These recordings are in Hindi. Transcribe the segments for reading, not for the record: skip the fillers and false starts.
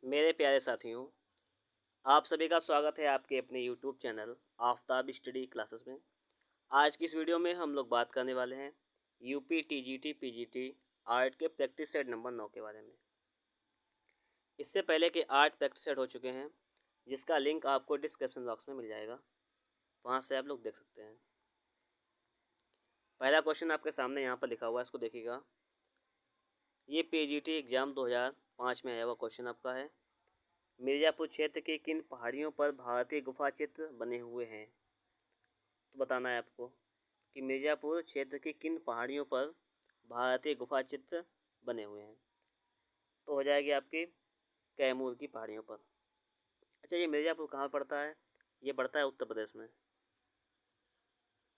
मेरे प्यारे साथियों, आप सभी का स्वागत है आपके अपने YouTube channel Aftab study classes में। आज की इस वीडियो में हम लोग बात करने वाले हैं यूपी टीजीटी पीजीटी आर्ट के प्रैक्टिस सेट नंबर 9 के बारे में। इससे पहले के 8 प्रैक्टिस सेट हो चुके हैं, जिसका लिंक आपको डिस्क्रिप्शन बॉक्स में मिल जाएगा, वहाँ से आप लोग देख सकते हैं। पहला क्वेश्चन आपके सामने यहाँ पर लिखा हुआ है, इसको देखिएगा। ये पीजीटी एग्ज़ाम 2005 में आया हुआ क्वेश्चन आपका है। मिर्ज़ापुर क्षेत्र की किन पहाड़ियों पर भारतीय गुफा चित्र बने हुए हैं? तो बताना है आपको कि मिर्ज़ापुर क्षेत्र की किन पहाड़ियों पर भारतीय गुफा चित्र बने हुए हैं। तो हो जाएगी आपकी कैमूर की पहाड़ियों पर। अच्छा, ये मिर्ज़ापुर कहाँ पड़ता है? ये पड़ता है उत्तर प्रदेश में।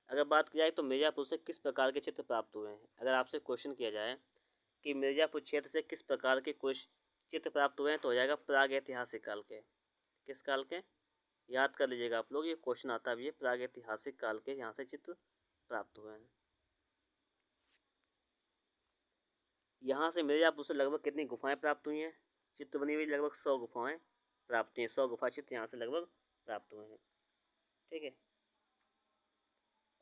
अगर बात की जाए तो मिर्ज़ापुर से किस प्रकार के चित्र प्राप्त हुए हैं, अगर आपसे क्वेश्चन किया जाए कि मिर्ज़ापुर क्षेत्र से किस प्रकार के कुछ चित्र प्राप्त हुए हैं, तो हो जाएगा प्रागैतिहासिक काल के। किस काल के? याद कर लीजिएगा आप लोग, ये क्वेश्चन आता भी है, प्रागैतिहासिक काल के यहाँ से चित्र प्राप्त हुए हैं। यहाँ से मिर्ज़ापुर से लगभग कितनी गुफाएं प्राप्त हुई हैं? चित्र बनी हुई लगभग 100 गुफाएं प्राप्त हुई हैं। 100 गुफा चित्र यहाँ से लगभग प्राप्त हुए हैं। ठीक है।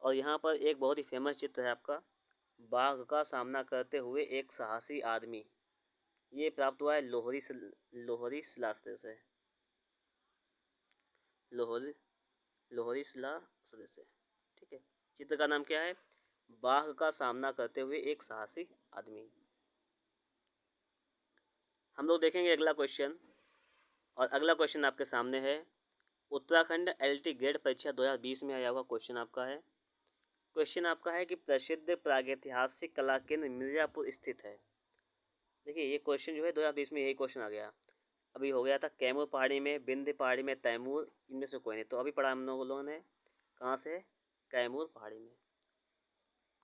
और यहाँ पर एक बहुत ही फेमस चित्र है आपका, बाघ का सामना करते हुए एक साहसी आदमी। ये प्राप्त हुआ है लोहरी शिलास्त्र से। लोहरी शिलास्त्र से। ठीक है। चित्र का नाम क्या है? बाघ का सामना करते हुए एक साहसी आदमी। हम लोग देखेंगे अगला क्वेश्चन, और अगला क्वेश्चन आपके सामने है। उत्तराखंड एलटी ग्रेड परीक्षा 2020 में आया हुआ क्वेश्चन आपका है। क्वेश्चन आपका है कि प्रसिद्ध प्रागैतिहासिक कला केंद्र मिर्ज़ापुर स्थित है। देखिए, ये क्वेश्चन जो है 2020 में यही क्वेश्चन आ गया। अभी हो गया था कैमूर पहाड़ी में, बिंद पहाड़ी में, तैमूर, इनमें से कोई नहीं। तो अभी पढ़ा हम लोगों ने कहाँ से? कैमूर पहाड़ी में।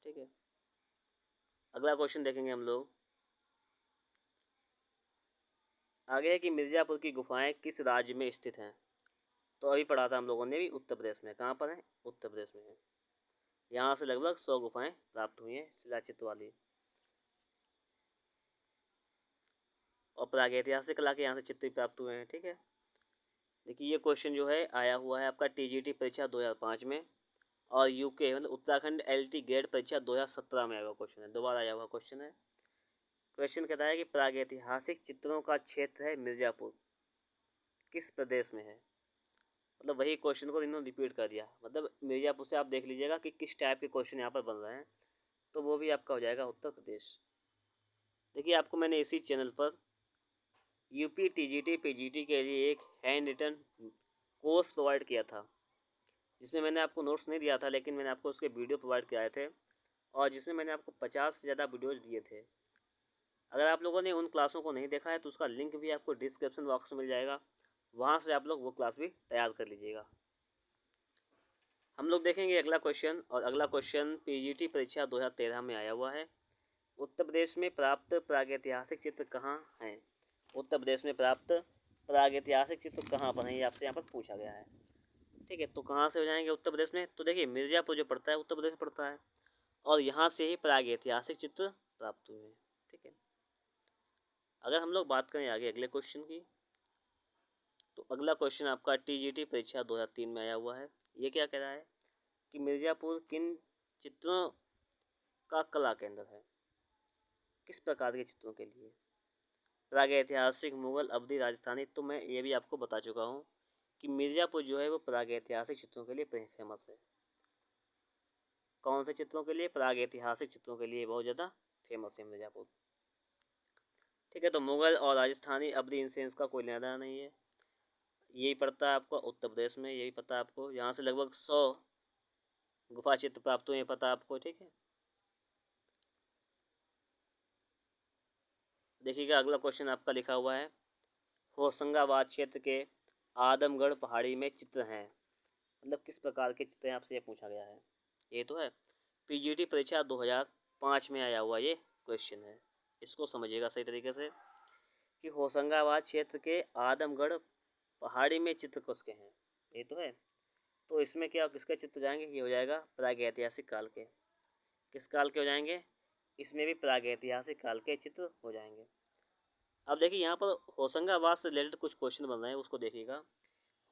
ठीक है। अगला क्वेश्चन देखेंगे हम लोग। आगे है कि मिर्ज़ापुर की गुफाएं किस राज्य में स्थित हैं? तो अभी पढ़ा था हम लोगों ने भी, उत्तर प्रदेश में। कहाँ पर है? उत्तर प्रदेश में है। यहाँ से लगभग 100 गुफाएं प्राप्त हुई हैं शिलाचित्र वाली। और प्रागैतिहासिक कला के यहाँ से चित्र भी प्राप्त हुए हैं। ठीक है। देखिए, ये क्वेश्चन जो है आया हुआ है आपका टीजीटी परीक्षा 2005 में, और यूके मतलब उत्तराखंड एलटी ग्रेड परीक्षा 2017 में आया हुआ क्वेश्चन है। दोबारा आया हुआ क्वेश्चन है। क्वेश्चन कहता है कि प्रागैतिहासिक चित्रों का क्षेत्र है मिर्ज़ापुर, किस प्रदेश में है? मतलब वही क्वेश्चन को इन्होंने रिपीट कर दिया। मतलब मिर्ज़ापुर से आप देख लीजिएगा कि किस टाइप के क्वेश्चन यहाँ पर बन रहे हैं, तो वो भी आपका हो जाएगा उत्तर प्रदेश। देखिए, आपको मैंने इसी चैनल पर यूपी टीजीटी पीजीटी के लिए एक हैंड रिटन कोर्स प्रोवाइड किया था, जिसमें मैंने आपको नोट्स नहीं दिया था, लेकिन मैंने आपको उसके वीडियो प्रोवाइड कराए थे, और जिसमें मैंने आपको 50 से ज़्यादा वीडियोज़ दिए थे। अगर आप लोगों ने उन क्लासों को नहीं देखा है तो उसका लिंक भी आपको डिस्क्रिप्शन बॉक्स में मिल जाएगा, वहाँ से आप लोग वो क्लास भी तैयार कर लीजिएगा। हम लोग देखेंगे अगला क्वेश्चन, और अगला क्वेश्चन पीजीटी परीक्षा 2013 में आया हुआ है। उत्तर प्रदेश में प्राप्त प्रागैतिहासिक चित्र कहाँ हैं? उत्तर प्रदेश में प्राप्त प्रागैतिहासिक चित्र कहाँ पर हैं, ये आपसे यहाँ पर पूछा गया है। ठीक है। तो कहाँ से हो जाएंगे उत्तर प्रदेश में? तो देखिए, मिर्ज़ापुर जो पड़ता है उत्तर प्रदेश में पड़ता है, और यहाँ से ही प्रागैतिहासिक चित्र प्राप्त हुए हैं। ठीक है। अगर हम लोग बात करें आगे अगले क्वेश्चन की, तो अगला क्वेश्चन आपका टीजीटी परीक्षा 2003 में आया हुआ है। ये क्या कह रहा है कि मिर्ज़ापुर किन चित्रों का कला केंद्र है? किस प्रकार के चित्रों के लिए? प्रागैतिहासिक, मुगल, अवधी, राजस्थानी। तो मैं ये भी आपको बता चुका हूँ कि मिर्ज़ापुर जो है वो प्रागैतिहासिक चित्रों के लिए फेमस है। कौन से चित्रों के लिए? प्रागैतिहासिक चित्रों के लिए बहुत ज़्यादा फेमस है मिर्ज़ापुर। ठीक है। तो मुगल और राजस्थानी, अवधी, इनसे इसका कोई लेना देना नहीं है। यही पड़ता है आपको उत्तर प्रदेश में, यही पता है आपको। यहाँ से लगभग 100 गुफा चित्र प्राप्त हुए हैं, पता है आपको। ठीक है। देखिएगा, अगला क्वेश्चन आपका लिखा हुआ है, होशंगाबाद क्षेत्र के आदमगढ़ पहाड़ी में चित्र हैं। मतलब किस प्रकार के चित्र हैं, आपसे ये पूछा गया है। ये तो है पीजीटी परीक्षा 2005 में आया हुआ ये क्वेश्चन है। इसको समझिएगा सही तरीके से कि होशंगाबाद क्षेत्र के आदमगढ़ पहाड़ी में चित्र किसके हैं। ये तो है। तो इसमें क्या किसके चित्र जाएंगे? ये हो जाएगा प्रागैतिहासिक काल के। किस काल के हो जाएंगे? इसमें भी प्रागैतिहासिक काल के चित्र हो जाएंगे। अब देखिए यहाँ पर होशंगाबाद से रिलेटेड कुछ क्वेश्चन बन रहे हैं, उसको देखिएगा।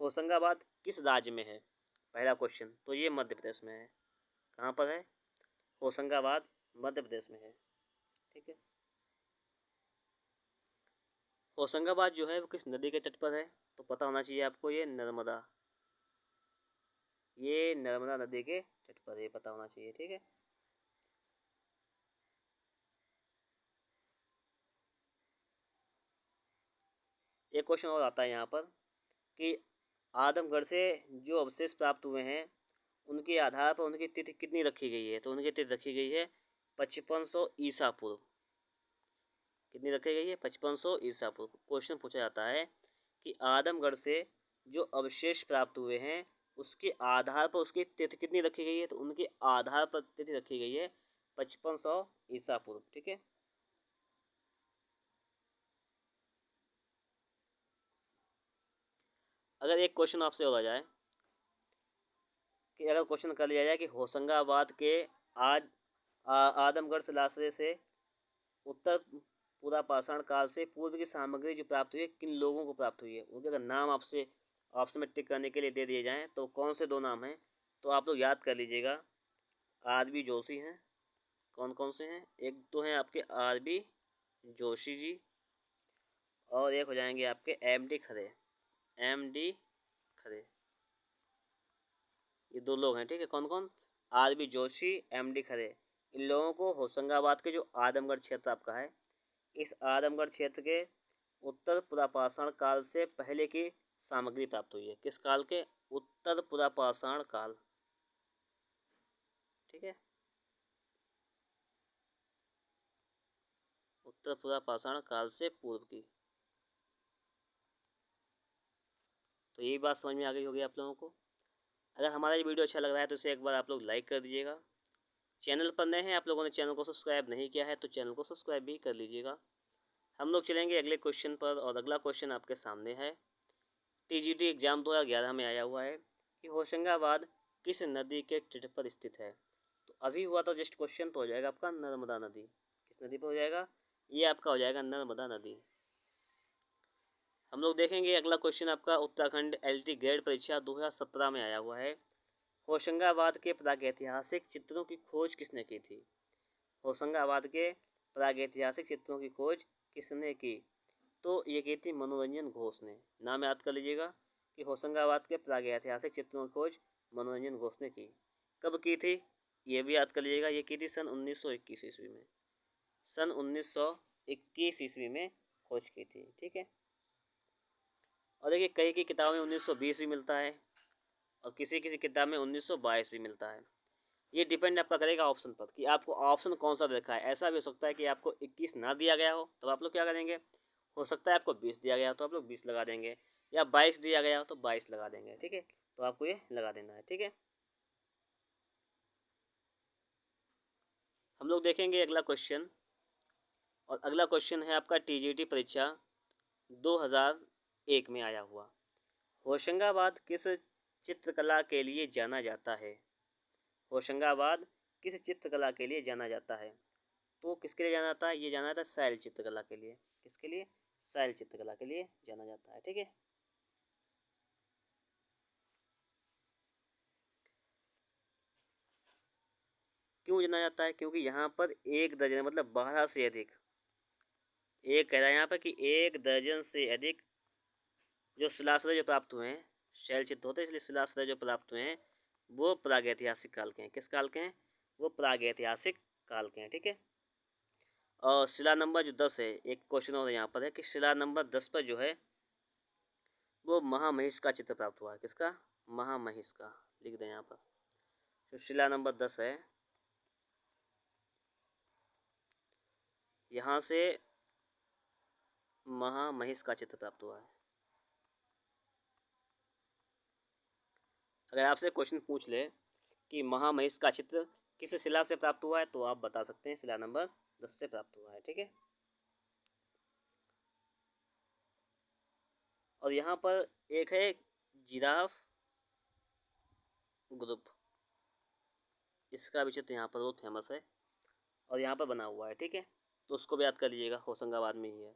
होशंगाबाद किस राज्य में है? पहला क्वेश्चन तो ये मध्य प्रदेश में है। कहाँ पर है? होशंगाबाद मध्य प्रदेश में है। ठीक है। होशंगाबाद जो है वो किस नदी के तट पर है? तो पता होना चाहिए आपको, ये नर्मदा, ये नर्मदा नदी के तट पर है, पता होना चाहिए। ठीक है। एक क्वेश्चन और आता है यहाँ पर कि आदमगढ़ से जो अवशेष प्राप्त हुए हैं उनके आधार पर उनकी तिथि कितनी रखी गई है? तो उनकी तिथि रखी गई है 5500 ईसा पूर्व। कितनी रखी गई है? 5500 ईसा पूर्व। क्वेश्चन पूछा जाता है कि आदमगढ़ से जो अवशेष प्राप्त हुए हैं उसके आधार पर उसकी तिथि कितनी रखी गई है? तो उनके आधार पर तिथि रखी गई है 5500 ईसा पूर्व। ठीक है। अगर एक क्वेश्चन आपसे हो जाए कि अगर क्वेश्चन कर लिया जाए कि होशंगाबाद के आज आदमगढ़ शिलाश्रय से उत्तर पूरा पाषाण काल से पूर्व की सामग्री जो प्राप्त हुई है किन लोगों को प्राप्त हुई है, उनके अगर नाम आपसे ऑप्शन में टिक करने के लिए दे दिए जाएं तो कौन से दो नाम हैं? तो आप लोग याद कर लीजिएगा। आर बी जोशी हैं। कौन कौन से हैं? एक तो हैं आपके आर बी जोशी जी, और एक हो जाएंगे आपके M D Khare. M D Khare, ये दो लोग हैं। ठीक है। कौन कौन? R B Joshi, M D Khare. इन लोगों को होशंगाबाद के जो आदमगढ़ क्षेत्र आपका है, इस आदमगढ़ क्षेत्र के उत्तर पुरापाषाण काल से पहले की सामग्री प्राप्त हुई है। किस काल के? उत्तर पुरापाषाण काल। ठीक है। उत्तर पुरापाषाण काल से पूर्व की। तो यही बात समझ में आ गई होगी आप लोगों को। अगर हमारा ये वीडियो अच्छा लग रहा है तो इसे एक बार आप लोग लाइक कर दीजिएगा। चैनल पर नए हैं, आप लोगों ने चैनल को सब्सक्राइब नहीं किया है तो चैनल को सब्सक्राइब भी कर लीजिएगा। हम लोग चलेंगे अगले क्वेश्चन पर, और अगला क्वेश्चन आपके सामने है। टीजीटी एग्जाम 2011 में आया हुआ है कि होशंगाबाद किस नदी के तट पर स्थित है? तो अभी हुआ था जस्ट क्वेश्चन, तो हो जाएगा आपका नर्मदा नदी। किस नदी पर हो जाएगा? ये आपका हो जाएगा नर्मदा नदी। हम लोग देखेंगे अगला क्वेश्चन आपका उत्तराखंड एलटी ग्रेड परीक्षा 2017 में आया हुआ है। होशंगाबाद के प्रागैतिहासिक चित्रों की खोज किसने की थी? होशंगाबाद के प्रागैतिहासिक चित्रों की खोज किसने की? तो ये की थी मनोरंजन घोष ने। नाम याद कर लीजिएगा कि होशंगाबाद के प्रागैतिहासिक चित्रों की खोज मनोरंजन घोष ने की। कब की थी? ये भी याद कर लीजिएगा। ये की थी सन 1921 ईस्वी में। सन 1921 ईस्वी में खोज की थी। ठीक है। और देखिए कई की किताबों में 1920 भी मिलता है और किसी किसी किताब में 1922 भी मिलता है। ये डिपेंड आपका करेगा ऑप्शन पर कि आपको ऑप्शन कौन सा देखा है। ऐसा भी हो सकता है कि आपको 21 ना दिया गया हो तो आप लोग क्या करेंगे, हो सकता है आपको 20 दिया गया हो तो आप लोग 20 लगा देंगे, या 22 दिया गया हो तो 22 लगा देंगे। ठीक है। तो आपको ये लगा देना है। ठीक है। हम लोग देखेंगे अगला क्वेश्चन, और अगला क्वेश्चन है आपका टीजीटी परीक्षा 2001 में आया हुआ। होशंगाबाद किस चित्रकला के लिए जाना जाता है? होशंगाबाद किस चित्रकला के लिए जाना जाता है? तो किसके लिए जाना जाता है? ये जाना जाता है शैल चित्रकला के लिए। किसके लिए? शैल चित्रकला के लिए जाना जाता है। ठीक है। क्यों जाना जाता है? क्योंकि यहाँ पर एक दर्जन मतलब 12 से अधिक, एक कह रहा है यहाँ पर कि एक दर्जन से अधिक जो शिलाश्रय जो प्राप्त हुए हैं, शैल चित्र होते हैं इसलिए शिलाश्रय जो प्राप्त हुए हैं वो प्रागैतिहासिक काल के हैं। किस काल के हैं? वो प्रागैतिहासिक काल के हैं। ठीक है। और शिला नंबर जो 10 है, एक क्वेश्चन और यहाँ पर है कि शिला नंबर 10 पर जो है वो महामहिष का चित्र प्राप्त हुआ है। किसका? महामहिष का। लिख दें यहाँ पर। तो शिला नंबर 10 है, यहाँ से महामहिष का चित्र प्राप्त हुआ है। अगर आपसे क्वेश्चन पूछ ले कि महामहिष का चित्र किस शिला से प्राप्त हुआ है तो आप बता सकते हैं शिला नंबर 10 से प्राप्त हुआ है। ठीक है। और यहाँ पर एक है जिराफ ग्रुप, इसका भी चित्र यहाँ पर बहुत फेमस है और यहाँ पर बना हुआ है। ठीक है। तो उसको भी याद कर लीजिएगा, होशंगाबाद में ही है।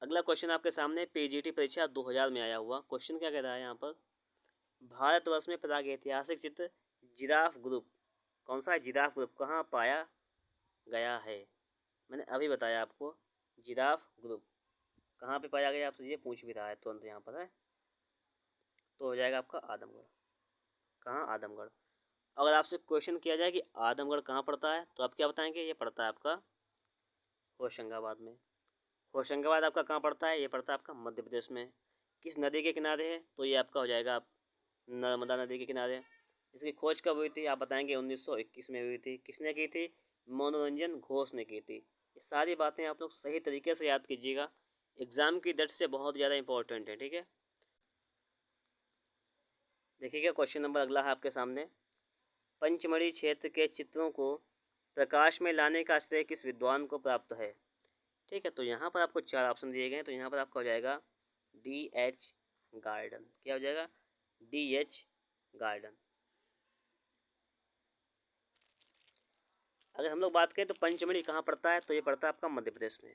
अगला क्वेश्चन आपके सामने पीजीटी परीक्षा 2000 में आया हुआ क्वेश्चन क्या कह रहा है यहाँ पर, भारतवर्ष में प्रागैतिहासिक चित्र जिराफ ग्रुप, कौन सा है जिराफ ग्रुप, कहाँ पाया गया है। मैंने अभी बताया आपको, जिराफ ग्रुप कहाँ पे पाया गया, आपसे ये पूछ भी रहा है तुरंत यहाँ पर है, तो हो जाएगा आपका आदमगढ़। कहाँ, आदमगढ़। अगर आपसे क्वेश्चन किया जाए कि आदमगढ़ कहाँ पड़ता है, तो आप क्या बताएंगे, ये पड़ता है आपका होशंगाबाद में। होशंगाबाद आपका कहाँ पड़ता है, ये पड़ता है आपका मध्य प्रदेश में। किस नदी के किनारे है, तो ये आपका हो जाएगा नर्मदा नदी के किनारे। इसकी खोज कब हुई थी, आप बताएंगे 1921 में हुई थी। किसने की थी, मनोरंजन घोष ने की थी। ये सारी बातें आप लोग सही तरीके से याद कीजिएगा, एग्जाम की दृष्टि से बहुत ज़्यादा इंपॉर्टेंट है, ठीक है। देखिएगा क्वेश्चन नंबर अगला है आपके सामने, पंचमढ़ी क्षेत्र के चित्रों को प्रकाश में लाने का श्रेय किस विद्वान को प्राप्त है। ठीक है, तो यहाँ पर आपको 4 ऑप्शन दिए गए हैं, तो यहाँ पर आपका हो जाएगा D.H. गार्डन। क्या हो जाएगा, D.H. गार्डन। अगर हम लोग बात करें तो पंचमढ़ी कहाँ पड़ता है, तो ये पड़ता है आपका मध्य प्रदेश में।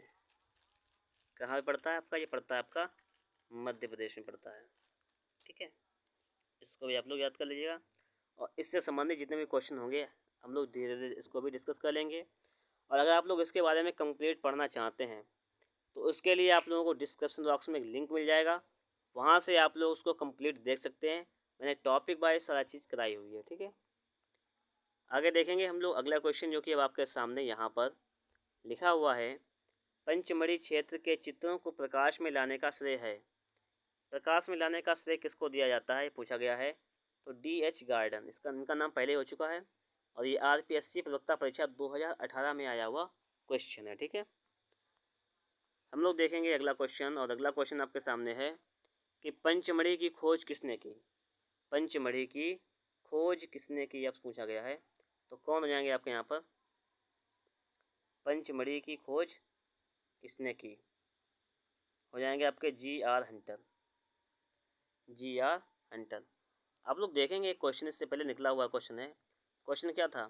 कहाँ पे पड़ता है आपका, ये पड़ता है आपका मध्य प्रदेश में पड़ता है, ठीक है। इसको भी आप लोग याद कर लीजिएगा, और इससे संबंधित जितने भी क्वेश्चन होंगे हम लोग धीरे धीरे इसको भी डिस्कस कर लेंगे। और अगर आप लोग इसके बारे में कंप्लीट पढ़ना चाहते हैं तो उसके लिए आप लोगों को डिस्क्रिप्शन बॉक्स में एक लिंक मिल जाएगा, वहाँ से आप लोग उसको कंप्लीट देख सकते हैं। मैंने टॉपिक वाइज सारा चीज़ कराई हुई है, ठीक है। आगे देखेंगे हम लोग अगला क्वेश्चन, जो कि अब आपके सामने यहाँ पर लिखा हुआ है, पंचमढ़ी क्षेत्र के चित्रों को प्रकाश में लाने का श्रेय है। प्रकाश में लाने का श्रेय किसको दिया जाता है, पूछा गया है। तो D.H. गार्डन, इनका नाम पहले हो चुका है, और ये RPSC प्रवक्ता परीक्षा 2018 में आया हुआ क्वेश्चन है, ठीक है। हम लोग देखेंगे अगला क्वेश्चन, और अगला क्वेश्चन आपके सामने है कि पंचमढ़ी की खोज किसने की। पंचमढ़ी की खोज किसने की, अब पूछा गया है, तो कौन हो जाएंगे आपके यहाँ पर, पंचमढ़ी की खोज किसने की, हो जाएंगे आपके G.R. हंटर। G.R. हंटर। आप लोग देखेंगे एक क्वेश्चन इससे पहले निकला हुआ क्वेश्चन है। क्वेश्चन क्या था,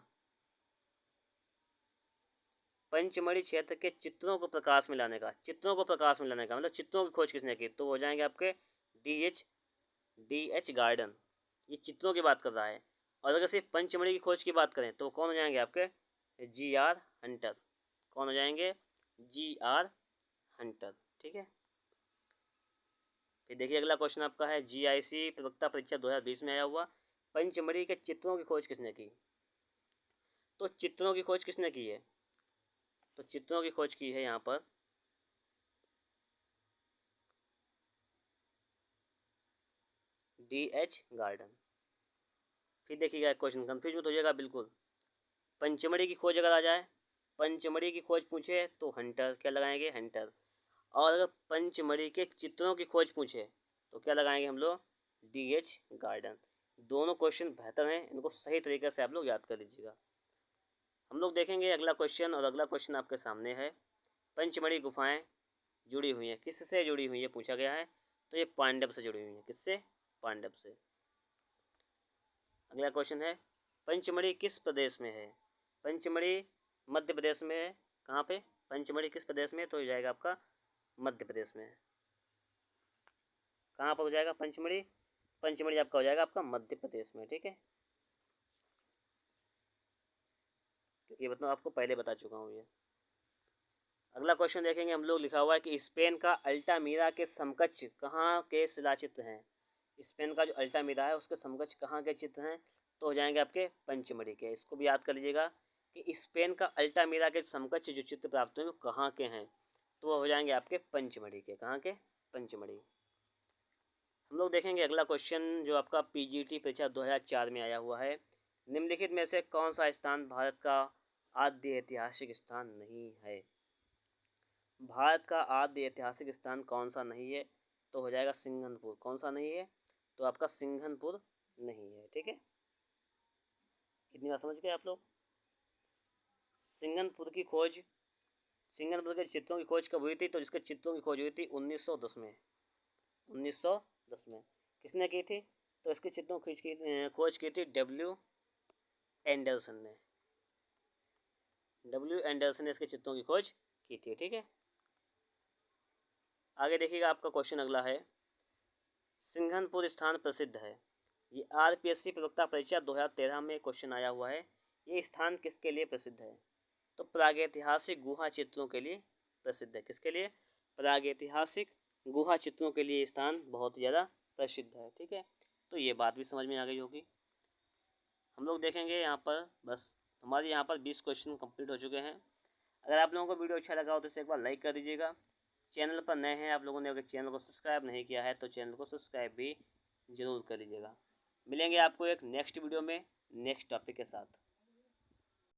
पंचमढ़ी क्षेत्र के चित्रों को प्रकाश में लाने का, चित्रों को प्रकाश में लाने का मतलब चित्रों की खोज किसने की, तो हो जाएंगे आपके D.H. गार्डन। ये चित्रों की बात कर रहा है। और अगर सिर्फ पंचमढ़ी की खोज की बात करें तो कौन हो जाएंगे आपके, G.R. हंटर। कौन हो जाएंगे, G.R. हंटर, ठीक है। फिर देखिए अगला क्वेश्चन आपका है, GIC प्रवक्ता परीक्षा 2020 में आया हुआ, पंचमढ़ी के चित्रों की खोज किसने की। तो चित्रों की खोज किसने की है, तो चित्रों की खोज की है यहाँ पर D.H. गार्डन। फिर देखिएगा क्वेश्चन, कंफ्यूज मत होइएगा बिल्कुल। पंचमढ़ी की खोज अगर आ जाए, पंचमढ़ी की खोज पूछे तो हंटर, क्या लगाएंगे, हंटर। और अगर पंचमढ़ी के चित्रों की खोज पूछे तो क्या लगाएंगे हम लोग, D.H. गार्डन। दोनों क्वेश्चन बेहतर हैं, इनको सही तरीके से आप लोग याद कर लीजिएगा। हम लोग देखेंगे अगला क्वेश्चन, और अगला क्वेश्चन आपके सामने है, पंचमढ़ी गुफाएं जुड़ी हुई हैं, किससे जुड़ी हुई है पूछा गया है, तो ये पांडव से जुड़ी हुई हैं। किससे, पांडव से। अगला क्वेश्चन है, पंचमढ़ी किस प्रदेश में है। पंचमढ़ी मध्य प्रदेश में है। कहाँ पे, पंचमढ़ी किस प्रदेश में, तो हो जाएगा आपका मध्य प्रदेश में। कहाँ पर हो जाएगा पंचमढ़ी, पंचमढ़ी आपका हो जाएगा आपका मध्य प्रदेश में, ठीक है। ये मतलब आपको पहले बता चुका हूँ ये। अगला क्वेश्चन देखेंगे हम लोग, लिखा हुआ है कि स्पेन का अल्टामीरा के समकक्ष कहाँ के शिलाचित्र हैं। स्पेन का जो अल्टामीरा है उसके समकक्ष कहाँ के चित्र हैं, तो हो जाएंगे आपके पंचमढ़ी के। इसको भी याद कर लीजिएगा कि स्पेन का अल्टामीरा के समकक्ष जो चित्र प्राप्त हुए वो कहाँ के हैं, तो वो हो जाएंगे आपके पंचमढ़ी के। कहाँ के, पंचमढ़ी। हम लोग देखेंगे अगला क्वेश्चन, जो आपका PGT परीक्षा 2004 में आया हुआ है, निम्नलिखित में से कौन सा स्थान भारत का आद्य ऐतिहासिक स्थान नहीं है। भारत का आद्य ऐतिहासिक स्थान कौन सा नहीं है, तो हो जाएगा सिंघनपुर। कौन सा नहीं है, तो आपका सिंघनपुर नहीं है, ठीक है। इतनी बात समझ गए आप लोग। सिंघनपुर की खोज, सिंघनपुर के चित्रों की खोज कब हुई थी, तो जिसके चित्रों की खोज हुई थी 1910 में। 1910 में किसने की थी, तो इसके चित्रों की खोज की थी W. एंडरसन ने। W. एंडरसन ने इसके चित्रों की खोज की थी, ठीक है। आगे देखिएगा, आपका क्वेश्चन अगला है, सिंघनपुर स्थान प्रसिद्ध है। ये आरपीएससी प्रवक्ता परीक्षा 2013 में क्वेश्चन आया हुआ है। ये स्थान किसके लिए प्रसिद्ध है? तो प्रागैतिहासिक गुहा चित्रों के लिए प्रसिद्ध है। किसके लिए? प्रागैतिहासिक गुहा चित्रों के लिए स्थान बहुत ज़्यादा प्रसिद्ध है। ठीक है, तो ये बात भी समझ में आ गई होगी। हम लोग देखेंगे यहाँ पर, बस हमारे यहाँ पर 20 क्वेश्चन कंप्लीट हो चुके हैं। अगर आप लोगों को वीडियो अच्छा लगा हो तो इसे एक बार लाइक कर दीजिएगा। चैनल पर नए हैं आप लोगों ने अगर चैनल को सब्सक्राइब नहीं किया है तो चैनल को सब्सक्राइब भी ज़रूर कर लीजिएगा। मिलेंगे आपको एक नेक्स्ट वीडियो में नेक्स्ट टॉपिक के साथ।